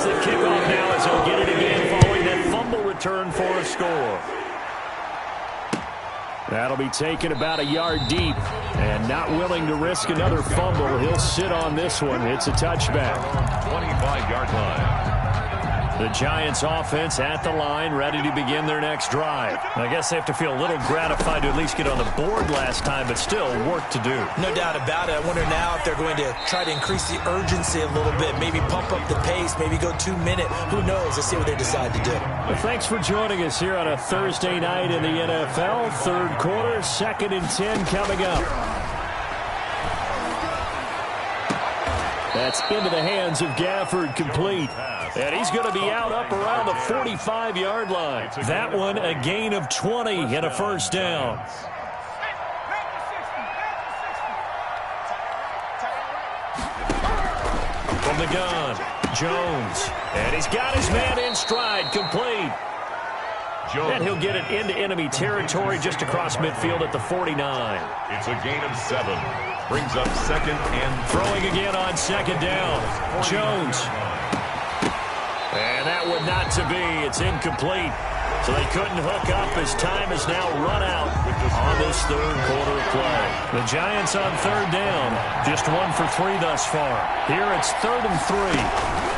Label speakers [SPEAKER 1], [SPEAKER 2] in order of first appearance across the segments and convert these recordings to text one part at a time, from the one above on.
[SPEAKER 1] the kickoff now as he'll get it again following that fumble return for a score. That'll be taken about a yard deep, and not willing to risk another fumble. He'll sit on this one. It's a touchback.
[SPEAKER 2] 25-yard line.
[SPEAKER 1] The Giants offense at the line, ready to begin their next drive. I guess they have to feel a little gratified to at least get on the board last time, but still work to do.
[SPEAKER 3] No doubt about it. I wonder now if they're going to try to increase the urgency a little bit, maybe pump up the pace, maybe go 2 minute. Who knows? Let's see what they decide to do.
[SPEAKER 1] Well, thanks for joining us here on a Thursday night in the NFL. Third quarter, 2nd and 10 coming up. That's into the hands of Gafford, complete. And he's going to be out up around the 45-yard line. That one a gain of 20 and a first down. From the gun, Jones. And he's got his man in stride, complete. And he'll get it into enemy territory just across midfield at the 49.
[SPEAKER 2] It's a gain of 7. Brings up 2nd and
[SPEAKER 1] throwing again on 2nd down. Jones. And that one not to be. It's incomplete. So they couldn't hook up as time has now run out on this third quarter of play. The Giants on 3rd down. Just 1 for 3 thus far. Here it's 3rd and 3.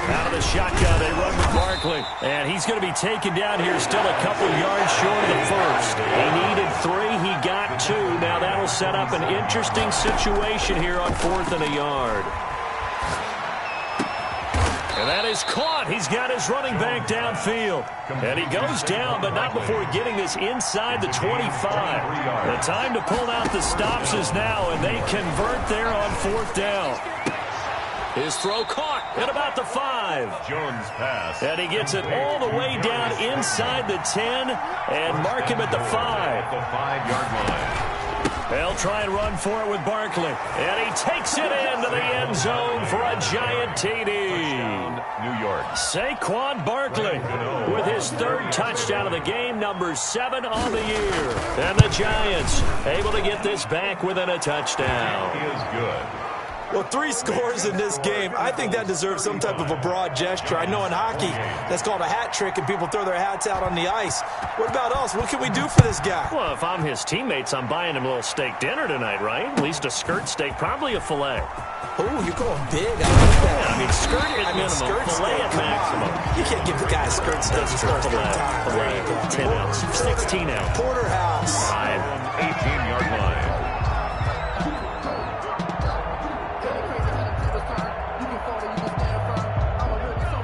[SPEAKER 1] Out of the shotgun, they run with Barkley. And he's going to be taken down here still a couple yards short of the first. He needed 3. He got 2. Now that'll set up an interesting situation here on 4th and a yard. And that is caught. He's got his running back downfield. And he goes down, but not before getting this inside the 25. The time to pull out the stops is now, and they convert there on 4th down. His throw caught at about the 5.
[SPEAKER 2] Jones pass.
[SPEAKER 1] And he gets it all the way down inside the 10 and mark him at the 5.
[SPEAKER 2] The 5-yard line.
[SPEAKER 1] They'll try and run for it with Barkley. And he takes it into the end zone for a giant TD.
[SPEAKER 2] New York.
[SPEAKER 1] Saquon Barkley with his 3rd touchdown of the game, number 7 on the year. And the Giants able to get this back within a touchdown.
[SPEAKER 2] He is good.
[SPEAKER 3] Well, 3 scores in this game. I think that deserves some type of a broad gesture. I know in hockey, that's called a hat trick, and people throw their hats out on the ice. What about us? What can we do for this guy?
[SPEAKER 1] Well, if I'm his teammates, I'm buying him a little steak dinner tonight, right? At least a skirt steak, probably a filet.
[SPEAKER 3] Oh, you're going big. I like that.
[SPEAKER 1] Yeah, I mean, skirt at minimum, filet at maximum.
[SPEAKER 3] You can't give the guy a skirt steak.
[SPEAKER 1] That's true. Filet, 10 ounce, 16 ounce.
[SPEAKER 3] Porterhouse.
[SPEAKER 2] 18-yard line.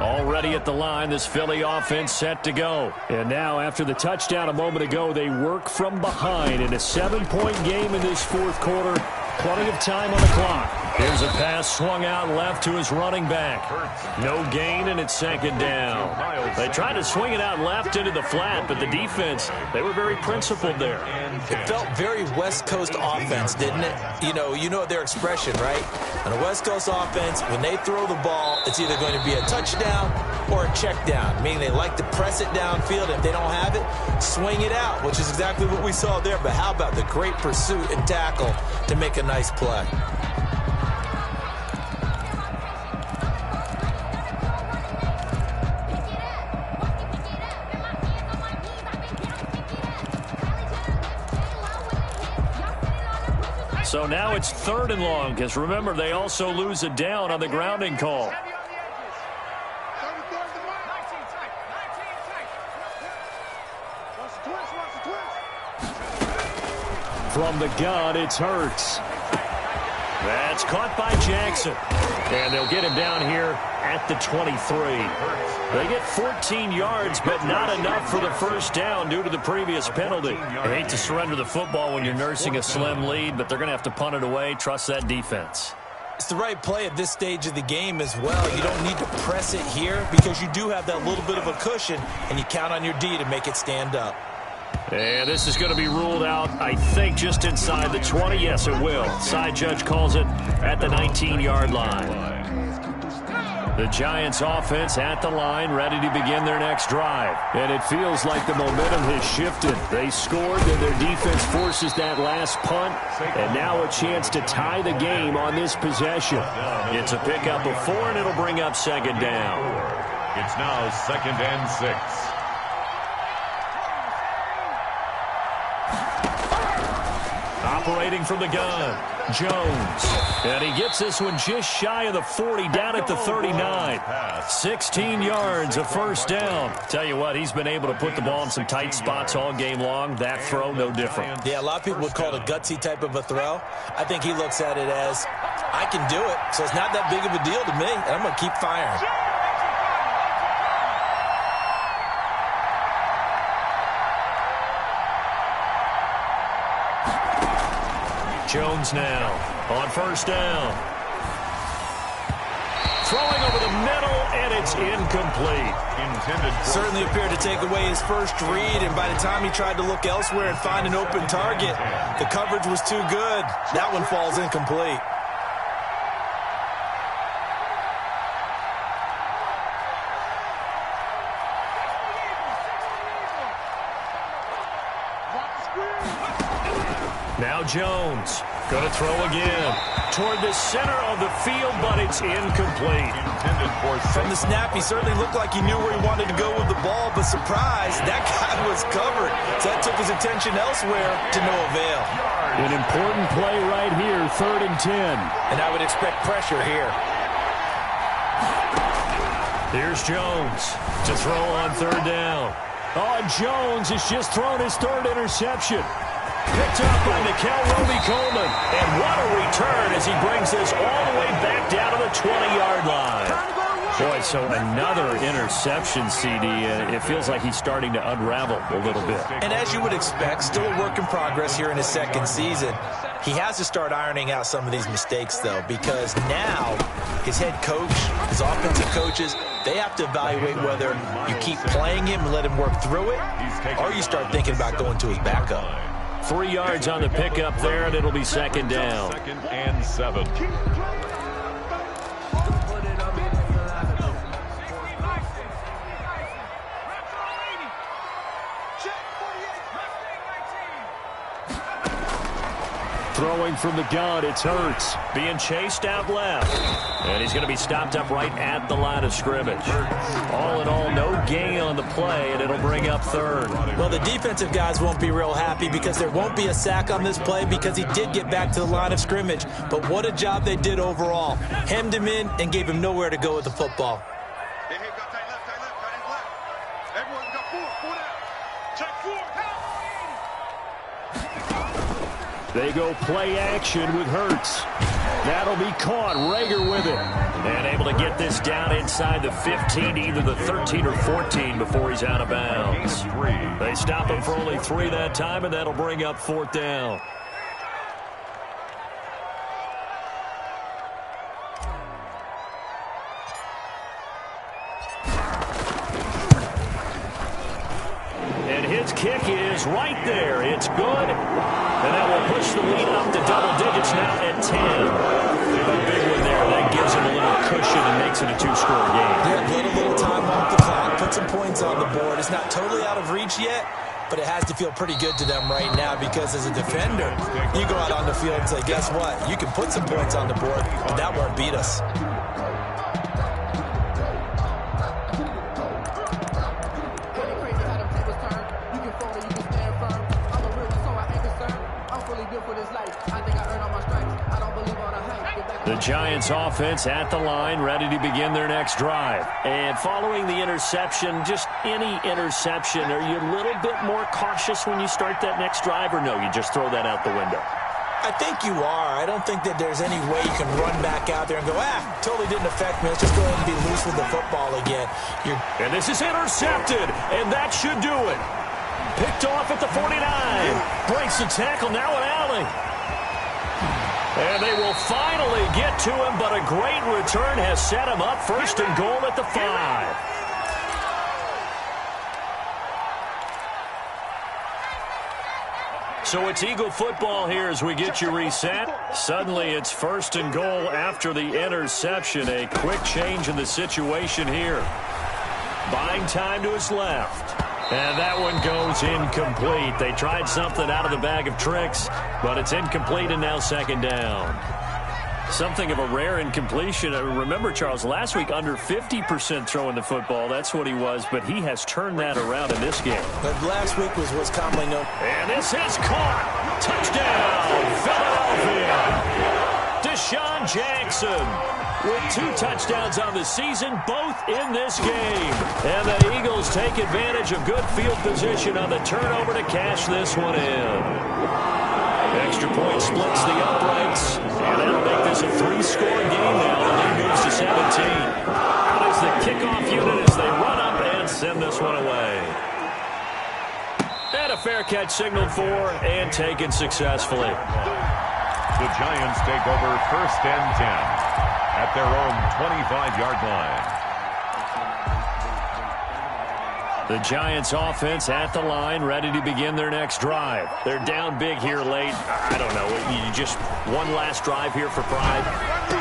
[SPEAKER 1] Already at the line, this Philly offense set to go. And now, after the touchdown a moment ago, they work from behind in a 7-point game in this 4th quarter. Plenty of time on the clock. Here's a pass swung out left to his running back. No gain, and it's 2nd down. They tried to swing it out left into the flat, but the defense, they were very principled there.
[SPEAKER 3] It felt very West Coast offense, didn't it? You know their expression, right? On a West Coast offense, when they throw the ball, it's either going to be a touchdown or a check down, meaning they like to press it downfield. If they don't have it, swing it out, which is exactly what we saw there. But how about the great pursuit and tackle to make a nice play?
[SPEAKER 1] So now it's 3rd and long, because remember, they also lose a down on the grounding call. From the gun, it's Hurts. That's caught by Jackson. And they'll get him down here at the 23. They get 14 yards, but not enough for the first down due to the previous penalty. I hate to surrender the football when you're nursing a slim lead, but they're going to have to punt it away. Trust that defense.
[SPEAKER 3] It's the right play at this stage of the game as well. You don't need to press it here because you do have that little bit of a cushion, and you count on your D to make it stand up.
[SPEAKER 1] And this is going to be ruled out, I think, just inside the 20. Yes, it will. Side judge calls it at the 19-yard line. The Giants offense at the line, ready to begin their next drive. And it feels like the momentum has shifted. They scored, then their defense forces that last punt. And now a chance to tie the game on this possession. It's a pickup of 4, and it'll bring up second down.
[SPEAKER 2] It's now 2nd and 6.
[SPEAKER 1] Operating from the gun, Jones. And he gets this one just shy of the 40, down at the 39. 16 yards, a first down. Tell you what, he's been able to put the ball in some tight spots all game long. That throw, no different.
[SPEAKER 3] Yeah, a lot of people would call it a gutsy type of a throw. I think he looks at it as, I can do it, so it's not that big of a deal to me, and I'm going to keep firing.
[SPEAKER 1] Jones now on first down. Throwing over the middle, and it's incomplete.
[SPEAKER 3] Certainly appeared to take away his first read, and by the time he tried to look elsewhere and find an open target, the coverage was too good. That one falls incomplete.
[SPEAKER 1] Now Jones going to throw again toward the center of the field, but it's incomplete.
[SPEAKER 3] From the snap, he certainly looked like he knew where he wanted to go with the ball, but surprise, that guy was covered. So that took his attention elsewhere to no avail.
[SPEAKER 1] An important play right here, 3rd and 10.
[SPEAKER 3] And I would expect pressure here.
[SPEAKER 1] Here's Jones to throw on 3rd down. Oh, Jones has just thrown his 3rd interception. Picked up by Nikel Roby-Coleman. And what a return as he brings this all the way back down to the 20-yard line. Boy, so another interception, CD. It feels like he's starting to unravel a little bit.
[SPEAKER 3] And as you would expect, still a work in progress here in his 2nd season. He has to start ironing out some of these mistakes, though, because now his head coach, his offensive coaches, they have to evaluate whether you keep playing him and let him work through it, or you start thinking about going to his backup.
[SPEAKER 1] 3 yards on the pickup there, and it'll be 2nd down.
[SPEAKER 2] 2nd and 7.
[SPEAKER 1] Throwing from the gun, it's Hurts. Being chased out left. And he's going to be stopped up right at the line of scrimmage. All in all, no gain on the play, and it'll bring up 3rd.
[SPEAKER 3] Well, the defensive guys won't be real happy because there won't be a sack on this play because he did get back to the line of scrimmage. But what a job they did overall. Hemmed him in and gave him nowhere to go with the football.
[SPEAKER 1] They go play action with Hurts. That'll be caught. Rager with it. And able to get this down inside the 15, either the 13 or 14 before he's out of bounds. They stop him for only 3 that time, and that'll bring up 4th down. And his kick is right there. It's good. And that will push the lead up to double digits now at 10. A big one there. That gives him a little cushion and makes it a 2-score game.
[SPEAKER 3] Yeah, get a little time off the clock. Put some points on the board. It's not totally out of reach yet, but it has to feel pretty good to them right now because as a defender, you go out on the field and say, guess what? You can put some points on the board, but that won't beat us.
[SPEAKER 1] The Giants offense at the line, ready to begin their next drive. And following the interception, just any interception, are you a little bit more cautious when you start that next drive, or no, you just throw that out the window?
[SPEAKER 3] I think you are. I don't think that there's any way you can run back out there and go, totally didn't affect me. Let's just go ahead and be loose with the football again.
[SPEAKER 1] And this is intercepted, and that should do it. Picked off at the 49. Breaks the tackle, now an alley. And they will finally get to him, but a great return has set him up 1st and goal at the 5. So it's Eagle football here as we get you reset. Suddenly it's 1st and goal after the interception. A quick change in the situation here. Buying time to his left. And that one goes incomplete. They tried something out of the bag of tricks, but it's incomplete and now 2nd down. Something of a rare incompletion. Remember, Charles, last week under 50% throwing the football. That's what he was, but he has turned that around in this game.
[SPEAKER 3] But last week was commonly known.
[SPEAKER 1] And this is caught. Touchdown, Philadelphia. Deshaun Jackson with 2 touchdowns on the season, both in this game. And the Eagles take advantage of good field position on the turnover to cash this one in. Extra point splits the uprights, and that'll make this a 3-score game now. The lead moves to 17. Out is the kickoff unit as they run up and send this one away. And a fair catch signaled for and taken successfully.
[SPEAKER 2] The Giants take over 1st and 10 at their own 25-yard line.
[SPEAKER 1] The Giants offense at the line, ready to begin their next drive. They're down big here late. I don't know. You just one last drive here for pride.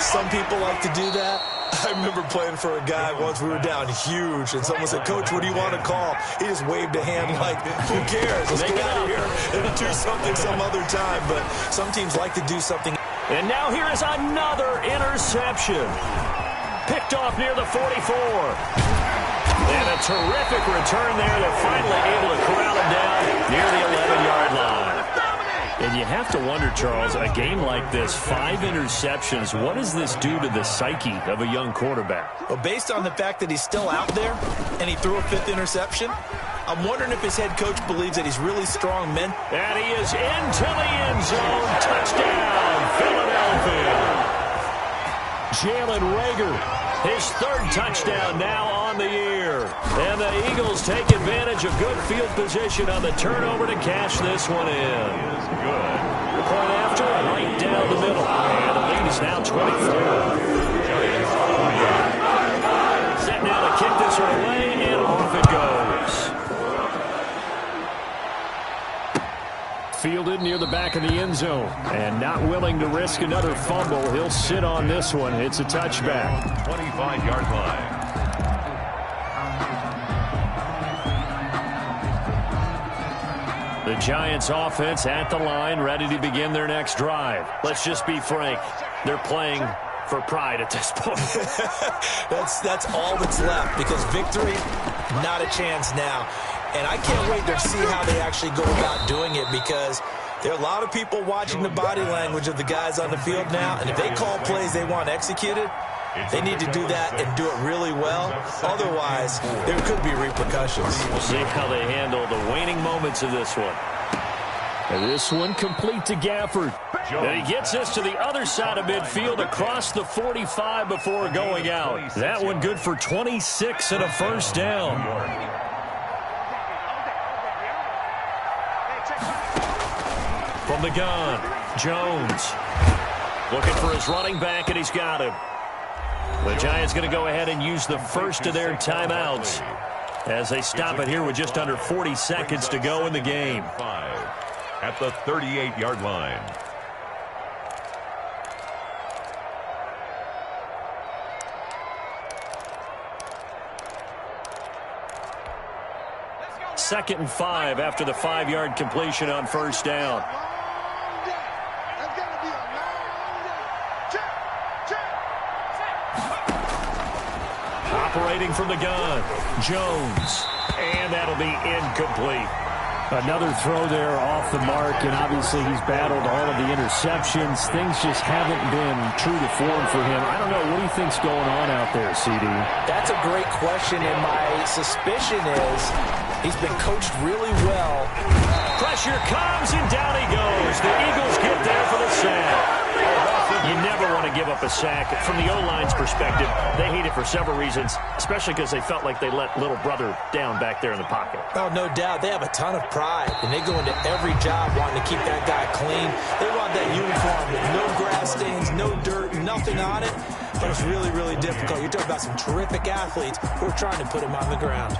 [SPEAKER 3] Some people like to do that. I remember playing for a guy once. We were down huge, and someone said, "Coach, what do you want to call?" He just waved a hand like, "Who cares? Let's get out of here and do something some other time." But some teams like to do something.
[SPEAKER 1] And now here is another interception. Picked off near the 44. And a terrific return there. They're finally able to corral him down near the 11-yard line. And you have to wonder, Charles, a game like this, 5 interceptions, what does this do to the psyche of a young quarterback?
[SPEAKER 3] Well, based on the fact that he's still out there and he threw a 5th interception, I'm wondering if his head coach believes that he's really strong men.
[SPEAKER 1] And he is into the end zone. Touchdown, Philadelphia. Jalen Reagor, his 3rd touchdown now on the year. And the Eagles take advantage of good field position on the turnover to cash this one in.
[SPEAKER 2] Good.
[SPEAKER 1] Point after, right down the middle. And the lead is now 24. Set now to kick this one away, and off it goes. Fielded near the back of the end zone. And not willing to risk another fumble. He'll sit on this one. It's a touchback.
[SPEAKER 2] 25-yard line.
[SPEAKER 1] The Giants offense at the line, ready to begin their next drive. Let's just be frank. They're playing for pride at this point.
[SPEAKER 3] That's all that's left, because victory, not a chance now. And I can't wait to see how they actually go about doing it, because there are a lot of people watching the body language of the guys on the field now, and if they call plays they want executed, they need to do that and do it really well. Otherwise, there could be repercussions.
[SPEAKER 1] We'll see how they handle the waning moments of this one. And this one complete to Gafford. And he gets this to the other side of midfield across the 45 before going out. That one good for 26 and a 1st down. From the gun, Jones. Looking for his running back, and he's got him. The Giants going to go ahead and use the first of their timeouts as they stop it here with just under 40 seconds to go in the game.
[SPEAKER 2] At the 38-yard line.
[SPEAKER 1] Second and 5 after the 5-yard completion on 1st down. Operating from the gun, Jones, and that'll be incomplete.
[SPEAKER 4] Another throw there off the mark, and obviously he's battled all of the interceptions. Things just haven't been true to form for him. I don't know. What do you think's going on out there, CD?
[SPEAKER 3] That's a great question, and my suspicion is he's been coached really well.
[SPEAKER 1] Pressure comes, and down he goes. The Eagles get there for the sack. You never want to give up a sack. From the O-line's perspective, they hate it for several reasons, especially because they felt like they let little brother down back there in the pocket.
[SPEAKER 3] Oh, no doubt. They have a ton of pride, and they go into every job wanting to keep that guy clean. They want that uniform with no grass stains, no dirt, nothing on it. But it's really, really difficult. You're talking about some terrific athletes who are trying to put him on the ground.